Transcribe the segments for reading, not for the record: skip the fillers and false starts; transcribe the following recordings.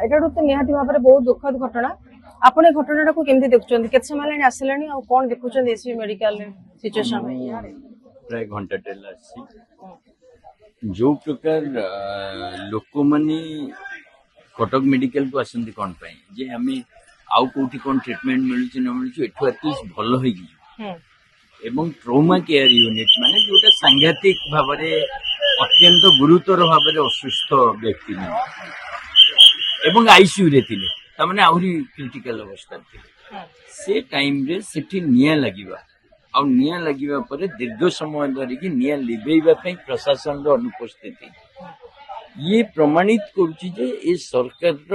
এটা তো নিহাতি ভাବରେ বহুত দুঃখদ ঘটনা ଆପଣ ଏ ଘଟଣାଟାକୁ କେମିତି ଦେଖୁଛନ୍ତି କେତେ ସମୟ ହେଲାଣି ଆସିଲାଣି ଆଉ କଣ ଦେଖୁଛନ୍ତି ଏସବି ମେଡିକାଲ ସିଚୁଏସନ ପ୍ରାୟ ଘଣ୍ଟାଟେ ହେଲା ଆସିଛି ଯୋଉ ପ୍ରକାର ଲୋକମାନେ କଟକ ମେଡିକାଲକୁ ଆସନ୍ତି କଣ ପାଇଁ ଯେ ଆମେ ଆଉ କୋଉଠି କଣ ଟ୍ରିଟମେଣ୍ଟ ମିଳୁଛି ନ ମିଳୁଛି ଏଠୁ ଆଟଲିଷ୍ଟ ଭଲ ହେଇଯିବ ଏବଂ ଟ୍ରମା କେୟାର ୟୁନିଟ୍ ମାନେ ଯୋଉଟା ସାଂଘାତିକ ଭାବରେ ଅତ୍ୟନ୍ତ ଗୁରୁତର ଭାବରେ ଅସୁସ୍ଥ ବ୍ୟକ୍ତି ଏବଂ ଆଇସିୟୁ ରେ ଥିଲେ ତାମାନେ ଆହୁରି କ୍ରିଟିକାଲ ଅବସ୍ଥାରେ ଥିଲେ ସେ ଟାଇମରେ ସେଠି ନିଆଁ ଲାଗିବା ଆଉ ନିଆଁ ଲାଗିବା ପରେ ଦୀର୍ଘ ସମୟ ଧରିକି ନିଆଁ ଲିଭେଇବା ପାଇଁ ପ୍ରଶାସନର ଅନୁପସ୍ଥିତି ଇଏ ପ୍ରମାଣିତ କରୁଛି ଯେ ଏ ସରକାରର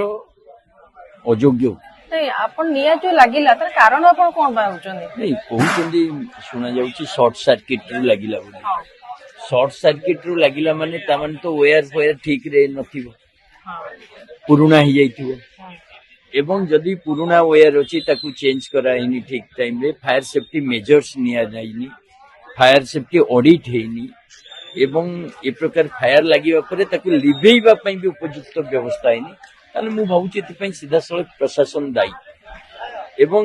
ଅଯୋଗ୍ୟ ଆପଣ ନିଆଁ ଯୋଉ ଲାଗିଲା ତାର କାରଣ ଆପଣ କଣ ଭାବୁଛନ୍ତି ନାଇଁ କହୁଛନ୍ତି ଶୁଣାଯାଉଛି ସର୍ଟ ସାର୍କିଟ ରୁ ଲାଗିଲା ବୋଲି ସର୍ଟ ସାର୍କିଟ ରୁ ଲାଗିଲା ମାନେ ତାମାନେ ତ ୱେୟାର ଫେୟାର ଠିକ ରେ ନଥିବ ପୁରୁଣା ହେଇଯାଇଥିବ ଏବଂ ଯଦି ପୁରୁଣା ୱେୟାର ଅଛି ତାକୁ ଚେଞ୍ଜ କରାହେଇନି ଠିକ ଟାଇମରେ ଫାୟାର ସେଫ୍ଟି ମେଜର୍ସ ନିଆଯାଇନି ଫାୟାର ସେଫ୍ଟି ଅଡିଟ୍ ହେଇନି ଏବଂ ଏ ପ୍ରକାର ଫାୟାର ଲାଗିବା ପରେ ତାକୁ ଲିଭେଇବା ପାଇଁ ବି ଉପଯୁକ୍ତ ବ୍ୟବସ୍ଥା ହେଇନି ତାହେଲେ ମୁଁ ଭାବୁଛି ଏଥିପାଇଁ ସିଧାସଳଖ ପ୍ରଶାସନ ଦାୟୀ ଏବଂ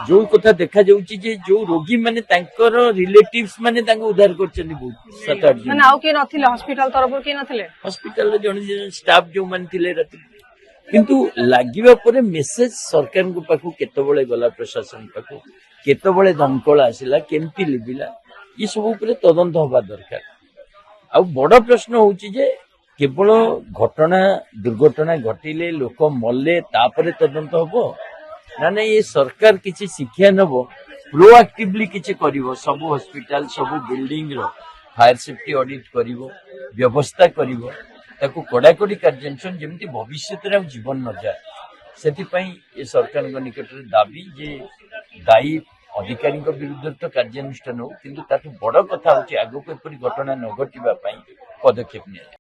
ଯୋଉ କଥା ଦେଖାଯାଉଛି ଯେ ଯୋଉ ରୋଗୀ ମାନେ ତାଙ୍କର ରିଲେଟିଭ୍ସ ମାନେ ତାଙ୍କୁ ଉଦ୍ଧାର କରିଛନ୍ତି ବହୁତ 7-8 ଜଣ ଆଉ କିଏ ନଥିଲେ ହସ୍ପିଟାଲ ତରଫରୁ କିଏ ନଥିଲେ ହସ୍ପିଟାଲରେ ଜଣେ ଷ୍ଟାଫ ଯୋଉମାନେ ଥିଲେ ରାତି କିନ୍ତୁ ଲାଗିବା ପରେ ମେସେଜ ସରକାରଙ୍କ ପାଖକୁ କେତେବେଳେ ଗଲା ପ୍ରଶାସନ ପାଖକୁ କେତେବେଳେ ଦମକଳ ଆସିଲା କେମିତି ଲିଭିଲା ଏସବୁ ଉପରେ ତଦନ୍ତ ହବା ଦରକାର ଆଉ ବଡ ପ୍ରଶ୍ନ ହଉଛି ଯେ କେବଳ ଘଟଣା ଦୁର୍ଘଟଣା ଘଟିଲେ ଲୋକ ମଲେ ତାପରେ ତଦନ୍ତ ହବ ନା ନାଇଁ ଏ ସରକାର କିଛି ଶିକ୍ଷା ନେବ ପ୍ରୋଆକ୍ଟିଭଲି କିଛି କରିବ ସବୁ ହସ୍ପିଟାଲ ସବୁ ବିଲ୍ଡିଂ ର ଫାୟାର ସେଫ୍ଟି ଅଡିଟ୍ କରିବ ବ୍ୟବସ୍ଥା କରିବ ତାକୁ କଡାକଡି କାର୍ଯ୍ୟାନୁଷ୍ଠାନ ଯେମିତି ଭବିଷ୍ୟତରେ ଆଉ ଜୀବନ ନଯାଏ ସେଥିପାଇଁ ଏ ସରକାରଙ୍କ ନିକଟରେ ଦାବି ଯେ ଦାୟୀ ଅଧିକାରୀଙ୍କ ବିରୁଦ୍ଧରେ ତ କାର୍ଯ୍ୟାନୁଷ୍ଠାନ ହଉ କିନ୍ତୁ ତାଠୁ ବଡ କଥା ହଉଛି ଆଗକୁ ଏପରି ଘଟଣା ନ ଘଟିବା ପାଇଁ ପଦକ୍ଷେପ ନିଆଯାଏ।